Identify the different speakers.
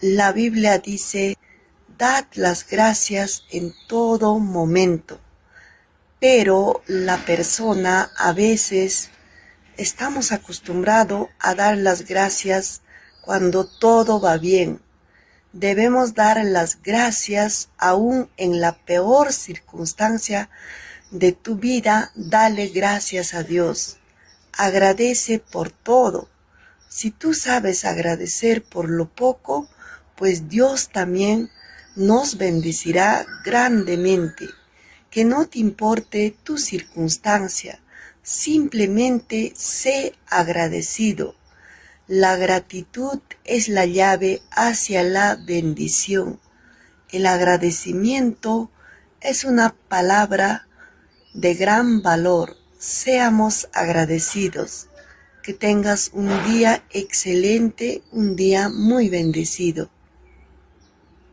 Speaker 1: La Biblia dice, dad las gracias en todo momento, pero la persona a veces estamos acostumbrados a dar las gracias cuando todo va bien. Debemos dar las gracias aún en la peor circunstancia de tu vida. Dale gracias a Dios. Agradece por todo. Si tú sabes agradecer por lo poco, pues Dios también nos bendecirá grandemente. Que no te importe tu circunstancia, simplemente sé agradecido. La gratitud es la llave hacia la bendición. El agradecimiento es una palabra de gran valor. Seamos agradecidos. Que tengas un día excelente, un día muy bendecido.